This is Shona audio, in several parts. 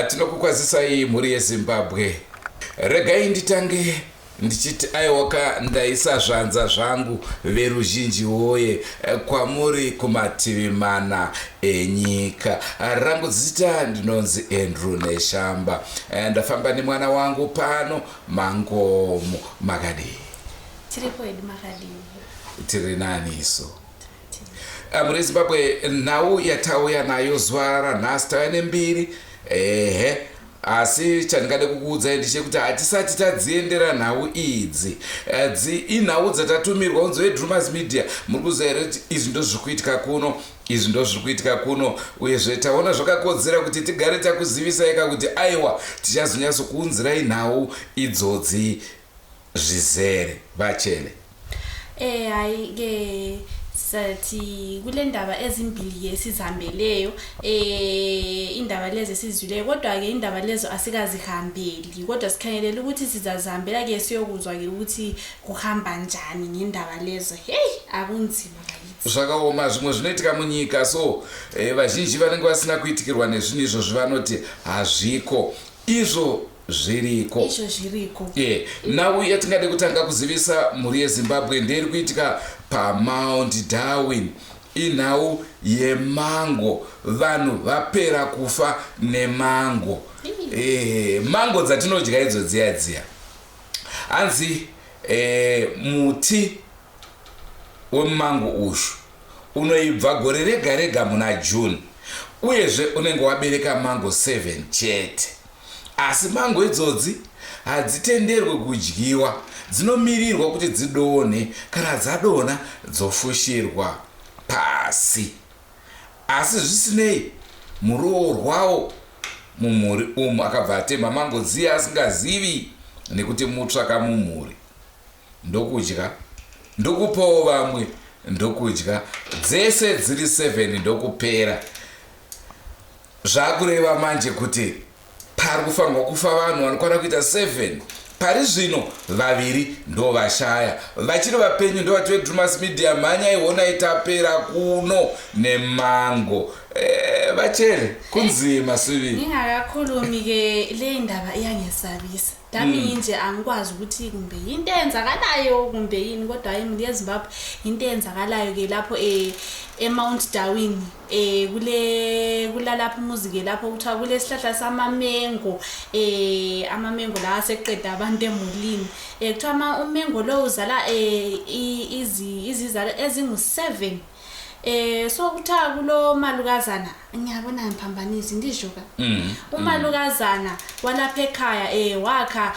Tinokukwazisai mhuri yeZimbabwe. Regai nditange ndichiti aiwaka ndaisa zvanza zvangu veruzhinji woye kwamuri kumativi mana enyika. Rangu zita ndinonzi Andrew Neshamba. Ndafamba nemwana wangu pano Mangomo. Makadii? Tiripo Edi Makadii. Tiri nani iso? Mhuri yeZimbabwe, nhau yatauya nayo zuva ranhasi tauya nembiri. Asi chandingade kukuudzai ndechekuti hatisati tadziendera nhau idzi. Inhau dzatatumirwa kunzi veDrumas Media. Muri kuziva here kuti izvi ndo zviri kuitika kuno, izvi ndo zviri kuitika kuno, uyezve taona zvakakodzera kuti tigare takuzivisai kuti aiwa tichazonyatsokuunzirai nhau idzodzi zvizere vachele. Hayi-ke sathi kule ndaba ezimbili esizihambeleyo indaba lezi esizwileyo, kodwa-ke indaba lezo asikazihambeli, kodwa sikhangelela ukuthi sizazihambela-ke siyokuzwa-ke ukuthi kuhamba njani ngendaba lezo. Akunzima kayithi. Zvakaoma zvimwe zvinoitika munyika, so vazhinji vanenge vasina kuitikirwa nezvinhu izvozvi vanoti hazviko. Izvo zviriko. Nhau yatingade kutanga kuzivisa mhuri yeZimbabwe ndeyiri kuitika paMount Darwin. Inhau yemango. Vanhu vapera kufa nemango. Mango dzatinodya idzo dziya. Hanzi muti wemango ushu unoibva gore rega rega muna June. Uyezve unenge wabereka mango 7 chete. Asi mango idzodzi hadzitenderwe kudyiwa, dzinomirirwa kuti dzidonhe. Kana dzadonha dzofushirwa pasi. Asi zvisinei, muroho rwawo mumhuri umu akabva atema mango dziya asingazivi nekuti mutsvaka mumhuri. Ndokudya, ndokupawo vamwe ndokudya, dzese dziri 7 ndokupera. Zvakureva manje kuti pari kufanirwa kufa vanhu vanokwana kuita 7. Pari zvino 2 ndo vashaya. Vachiri vapenyu ndo vati veDrumas Media mhanyaiona itapera kuno nemango. Vachele kunzima sivili. Ngingakakhulumi-ke le ndaba iyangesabisa. Dami nje angikwazi ukuthi kumbe into eyenzakalayo kumbe yini, kodwa hayi mhuri yeZimbabwe into eyenzakalayo-ke lapho eMount Darwin kulalapho umuzi-ke lapho kuthiwa kulesihlahla samamengo. Amamengo la aseqeda abantu emulini. Kuthiwa umengo lo uzala izizalo ezingu-7. So kuthiwa kulo malukazana, ngiyabona ngiphambanisi ndishoka. Umalukazana walapha ekhaya wakha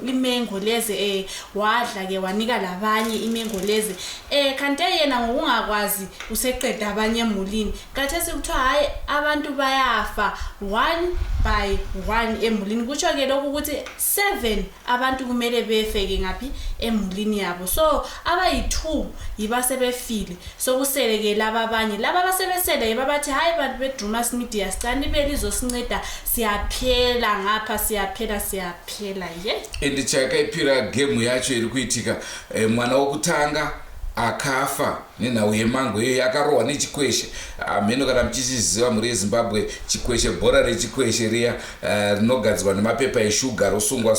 imengo lezi wadla-ke wanika labanye imengo lezi. Kanti yena ngokungakwazi useqeda abanye emulini. Khathesi kuthiwa hayi abantu bayafa 1 by 1 emulini. Kutsho-ke lokhu ukuthi 7 abantu kumele befeke ngaphi emulini yabo. So abayi-2 yibasebefile. So kusele-ke laba abanye laba abasebesele babathi hayi bantu beDrumas Media sicela nibe lizosinceda, siyaphela ngapha, siyaphela ye. Ndichakaipira game yacho iri kuitika. Mwana wokutanga akafa nenhau yemango iyo yakarohwa nechikweshe. Mheno kana muchiziva mhuri yeZimbabwe, chikweshe, bhora rechikweshe riya rinogadzirwa nemapepa eshuga rosungwa.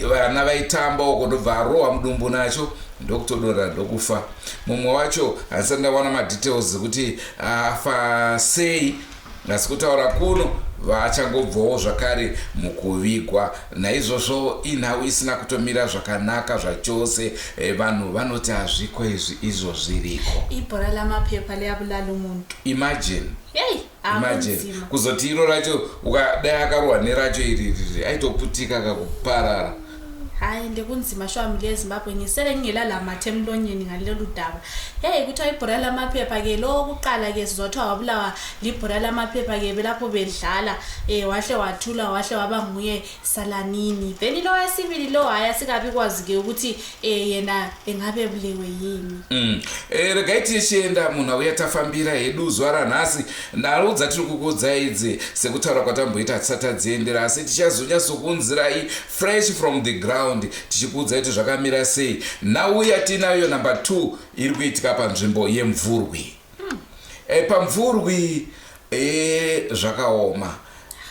Vana vaitamba uko ndobva arohwa mudumbu nacho ndokutodora ndokufa. Mumwe wacho handisati ndawana madetails ekuti afa sei, asi kutaura kuno vachangobvawo zvakare mukuvigwa. Naizvozvo inhau isina kutomira zvakanaka zvachose. Vanhu vanoti hazviko izvo zviriko. Ibhora lamapepa liyabulala umuntu. Imagine. Imagine kuzoti iro racho ukadai akarohwa neracho iri aitoputika kakuparara. Hayi ndekunzima shwa mhuri yeZimbabwe, ngisele ngingela lamathe emlonyeni ngalelo daba. Kuthiwa ibhora lamaphepha-ke lo kuqala-ke sizothiwa wabulawa libhora lamaphepha-ke belapho bedlala. Wahle wathula, wahle waba nguye Salanini. Then lo wesibili lo hayi asikabi kwazi-ke ukuthi yena engabe bulewe yini. Regai tichienda munhau yatafambira hedu zuva ranhasi. Nhau dzatiri kukuudzai idzi sekutaura kwatamboita hatisati tadziendera, asi tichazonyatsokuunzirai fresh from the ground tichikuudzai kuti zvakamira sei. Nhau yatinayo number 2 iri kuitika panzvimbo yeMvurwi. PaMvurwi zvakaoma.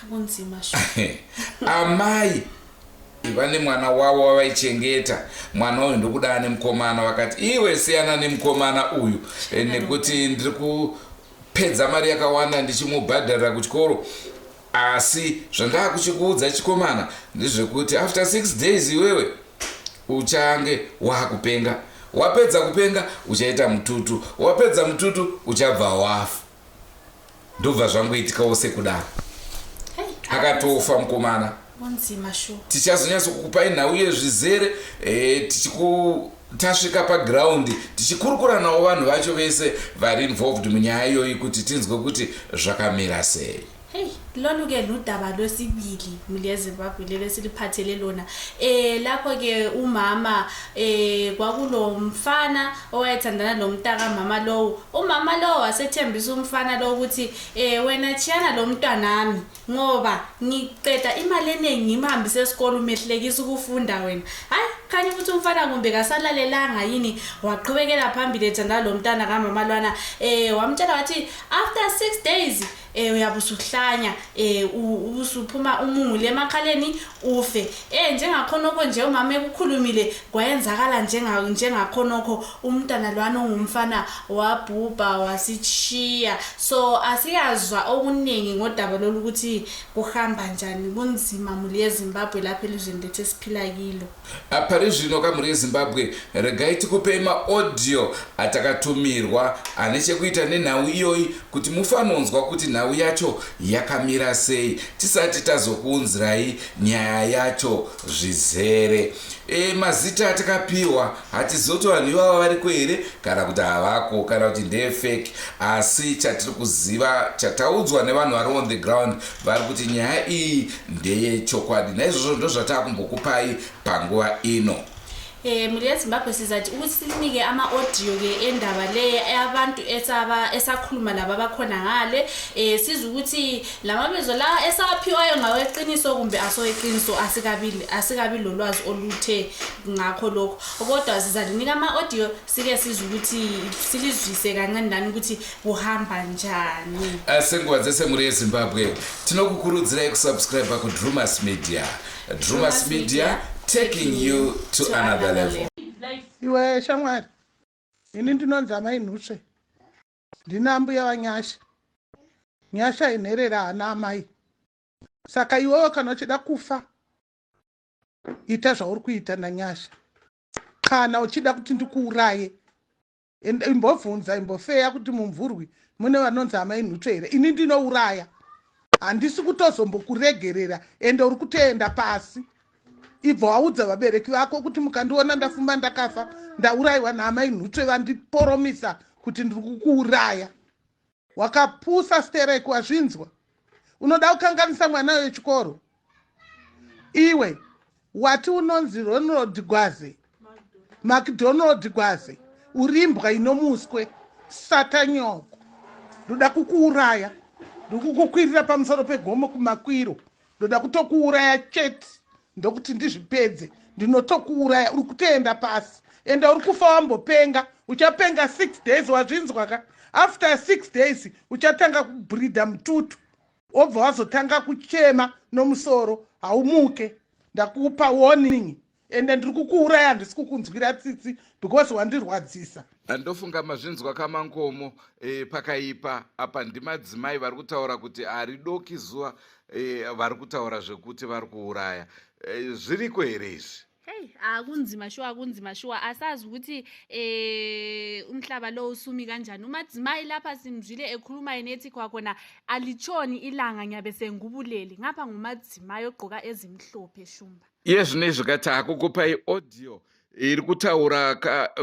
Kunzima sho. Amai vane mwana wavo wavaichengeta, mwana uyu ndokuda nemukomana, vakati iwe siyana nemukomana uyu nekuti ndiri kupedza mari yakawanda ndichimubhadharira kuchikoro, asi zvandava kuchikuudza chikomana ndezvekuti after 6 days iwewe uchange wakupenga, wapedza kupenga uchaita mututu, wapedza mututu uchabva wafa. Ndobva zvangoitikawo sekudaro. Akatofa mukomana. Kunzima sho. Tichazonyatso kukupai nhau yezvizere tasvika paground tichikurukura nawo vanhu vacho vese vari involved munyaya iyoyi kuti tinzwe kuti zvakamira sei. Hey, lolu ke ludaba lwesibili muleZimbabwe lelo siliphathele lona. Lapho ke umama kwakulo mfana owayethandana nomntaka mama lowo. Umama lowo wasethembisa umfana lo ukuthi wena chiyana lo mntwanami ngoba ngiqeda imali eningi ngimhambise esikole umehlekisa ukufunda wena. Hayi khanye ukuthi umfana kumbe kasalalelanga yini waqhubekela phambili ethandana lo mntana kamama lwana. Wamtshela wathi after 6 days uyabusuhlanya usuphuma umungule emakhaleni ufe. Njengakhonoko nje umama ekukhulumile kwayenzakala njengakhonoko umntana lwana ongumfana wabhubha wasitshiya. So asiyazwa okuningi ngodaba lolu ukuthi kuhamba njani, kunzima muleZimbabwe lapha elizweni lethu esiphila kilo. Apari zvino kamuri yeZimbabwe regai tikupe maaudio atakatumirwa ane chekuita nenhau iyoyi kuti mufanonzwa kuti nhau yacho yakamira sei tisati tazokuunzirai nyaya yacho zvizere. Mazita atakapiwa hatizoto vanhu ivava variko here kana kuti havako kana kuti ndefake, asi chatiri kuziva chataudzwa nevanhu vari on the ground vari kuti nyaya iyi ndeyechokwadi. Naizvozvo ndo zvatakumbokupai panguva ino. muleZimbabwe sizati ukuthi sinike ama-audio ke endaba le abantu esakhuluma laba abakhona ngale. Siza ukuthi lamabizo la esaphiwayo ngaweqiniso kumbe asoweqiniso asikabi lolwazi oluthe ngakho lokho, kodwa sizalinika ama-audio sike siza ukuthi silizwise kancane ndani ukuthi kuhamba njani. Senguva dzese muri yeZimbabwe tinokukurudzirai kusubscribe kuDrumas Media. Drumas Media, taking you to another level. Iwe shamwari, ini ndinonzi Amai Nusve, ndina mbuya waNyasha. Nyasha inherera hana amai. Saka iwewe kana uchida kufa, ita zvauri kuita naNyasha. Kana uchida kuti ndikuuraye, imbobvunza imbofeya kuti mumvurwi mune vanonzi Amai Nusve here. Ini ndinouraya. Handisi kutozombokuregerera ende uri kutoenda pasi. Ibva waudza vabereki vako kuti mukandiona ndafumba ndakafa ndaurayiwa naAmai Nusve vandiporomisa kuti ndiri kukuuraya. Wakapusa stereki, wazvinzwa. Unoda kukanganisa mwana wechikoro. Iwe wati unonzi Ronald Gwaze, McDonald Gwaze, urimbwa inomuswe satanyoko. Ndoda kukuuraya. Ndikukukwirira pamusoro pegomo kumakwiro. Ndoda kutokuuraya chete. Ndokuti ndizvipedze. Ndinotokuuraya, uri kutoenda pasi. Enda uri kufa wambopenga. Uchapenga 6 days, wazvinzwa ka? After 6 days uchatanga kubreeda mututu. Obva wazotanga kuchema nomusoro haumuke. Ndakupa warning. Ende ndiri kukuuraya, handisi kukunzwira tsitsi because wandirwadzisa. Ndofunga mazvinzwa kamankomo pakaipa apa ndimadzimai vari kutaura kuti ari doki zuva vari kutaura zvekuti vari kuuraya. Zviriko here izvi? Hey, akunzima shuwa asazi ukuthi umhlaba lo usumi kanjani. Umadzimai lapha simzwile ekhuluma enethi kwakhona alichoni ilanga ngiyabe sengubulele. Ngapha ngumadzimai ogqoka ezimhlophe shumba. Yezvinezvi kati akukupai audio iri kutaura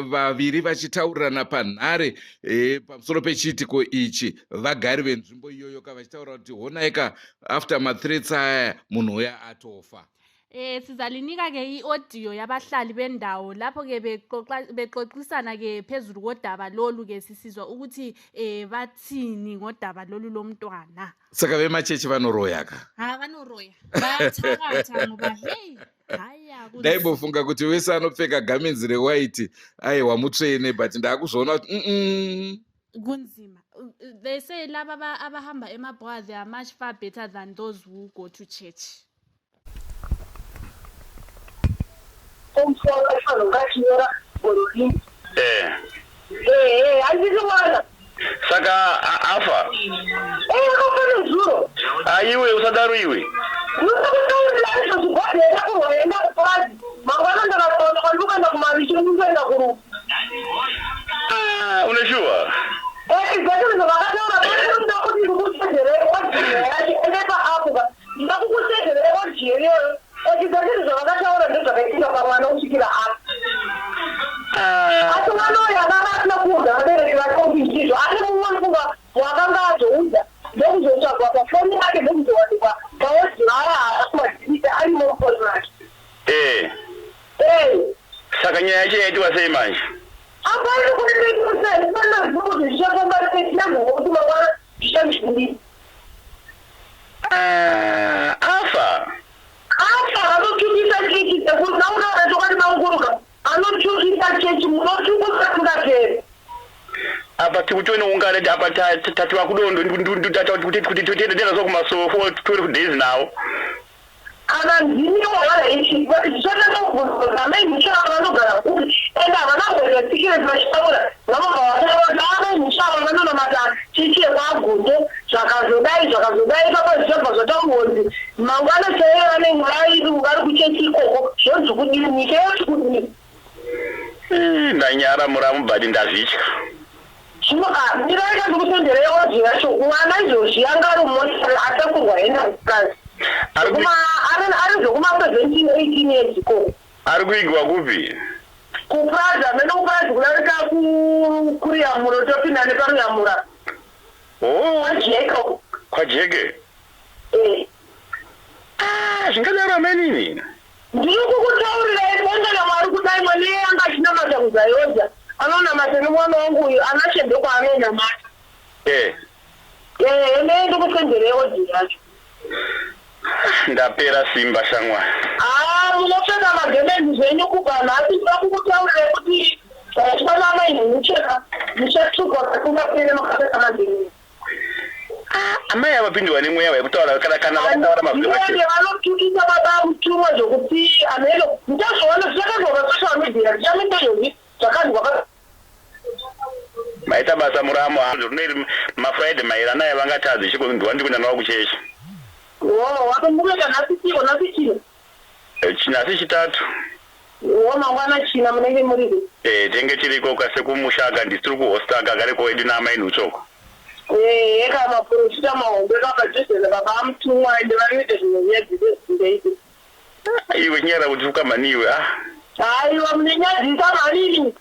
vaviri vachitaurirana panhare pamusoro pechiitiko ichi. Vagari venzvimbo iyoyo vachitaura kuti honaika after mathreats aya munhu uya atofa. Sizalinika ke i-audio yabahlali bendawo lapho ke bexoxisana ke phezulu kodaba lolu ke sisizwa ukuthi bathini ngodaba lolu lomntwana. Saka vemachechi vanoroya ka? Vanoroya. Bayathakatha ngoba hey haya kuti ndaibofunga kuti wese anopfeka gamenzi rewhite aiwa mutsvene but ndakuzviona kuti kunzima. They say laba abahamba emabhoa they are much far better than those who go to church. Saka afa aiwe usadaro iwe unajua saka nyaya yacho yaitwa sei manje afa apa tikutoni ungare apa tatiwa kudondo kuti tiendera zokumaso 12 days now ndanyara muramu badi ndazvitya ari kuigwa kupi kupraza mene kupraza kudarika kuriyamura topinda neparuyamura kwajeke zvingadaro amenini ndiri kukutaurira ongana mwari kudai mwene yanga achinamata kuzayoza anonamata nemwana wangu uyu anashende kwaanonamata ene ndikusenzerewo dziracho ndapera simba shamwari munopfeka magemenzi zvenyu kubva nhasi ndoda kukutaurira kuti chikwana maini muchatukwa kasingapere makapfeka magemenzi amai avapindwa nemweya vaikutaura kana vataura mazvinoende vanotukisa baba mutumwa zvokuti anhelo muchazvoona zvichakazova social media zvichamindeyozi zvakanzwa maita basa muramo runoiri mafriday mairana yavangatadzi chikondiwa ndikuenda nawo kuchechi watombuka nhasi chiko nhasi chino chinasi chitatu mangwana china munenge muripo tenge tiriko kasekumushaga ndisi tiri kuhostaga kareko edu naamai nuchoko eka maprofita mahombe kakajezera baba amutumwa ende vanoite zvinhu vyadzidezindeizi iwe nyara kuti ukamaniwe aiwa mune nyadzisa manini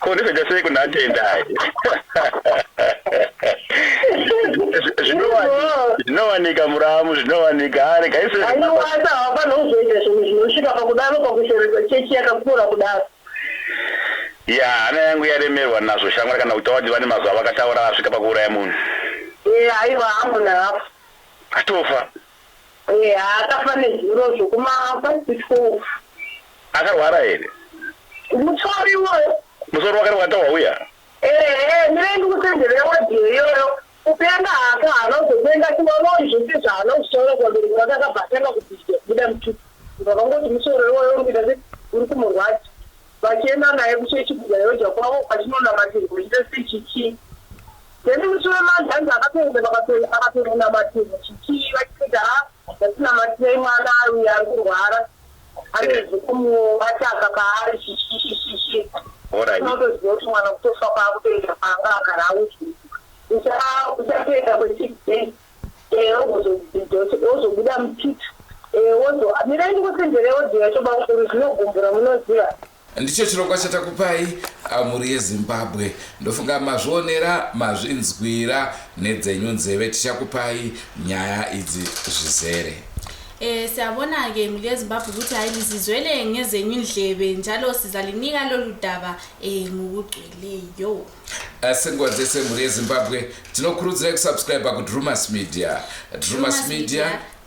kondezvaita sei kunatenda zvinowanika muramu zvinowanika ari kaisaiwasa hapana uzoita zvinhu zvinosvika pakudaro pakushereka chechi yakakura kudaro ya hana yangu yaremerwa nazvo shamwari kana kutaura kuti vane mazuva vakataura asvika pakuuraya munhu aiwa hangu nahapo atofa akafa nezuro zvokuma5 akarwara here mutsvari iwoyo musoro wakati watawauya mine ndikusenzereyo wadhiyo iyoyo upenga haka hanozopenga chinonoizvo sezvaanozitaura kwamberi vakakabhatanga kuti buda mutuku vakangoti musoro iwoyo urikuita se uri kumurwadzi vachienda naye kuchechi kujayoja kwavo kwachinonamatirwa kuita sechichi then mushure manzanzi akapenge akatoronamatirwa chichi vachikuita vatinamatirai mwana uyo ari kurwara anezvekumuvataka paari chichichichichi unotoziva kuti mwana kutofa kwakutoenda panga agara auti uchatoenda kwe6 days ozobuda mutiti mirendi kusenzerewo dziva chobakuru zvinogombora munoziva ndicho chirongwa chatakupai muri yezimbabwe ndofunga mazvionera mazvinzwira nedzenyu nzeve tichakupai nyaya idzi zvizere siyabona-ke muli yezimbabwe ukuthi hayi lizizwele ngezenyu indlebe njalo sizalinika lolu daba ngokugcweleyo sengozi semhuri yezimbabwe tinokurudzirai kusubscribe kudrumas media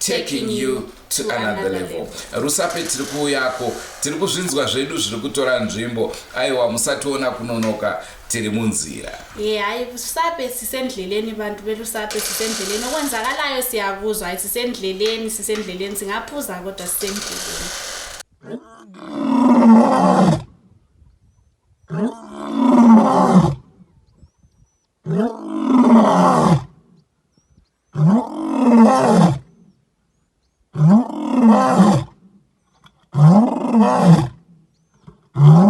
taking you to another level. Rusape tiri kuuyako, tiri kuzvinzwa zvedu zviri kutora nzvimbo. Aiwa, musationa kunonoka, tiri munzira. Hayi Rusape sisendleleni, bantu beRusape sisendleleni. Okwenzakalayo siyakuzwa, sisendleleni, singaphuza kodwa sisendleleni.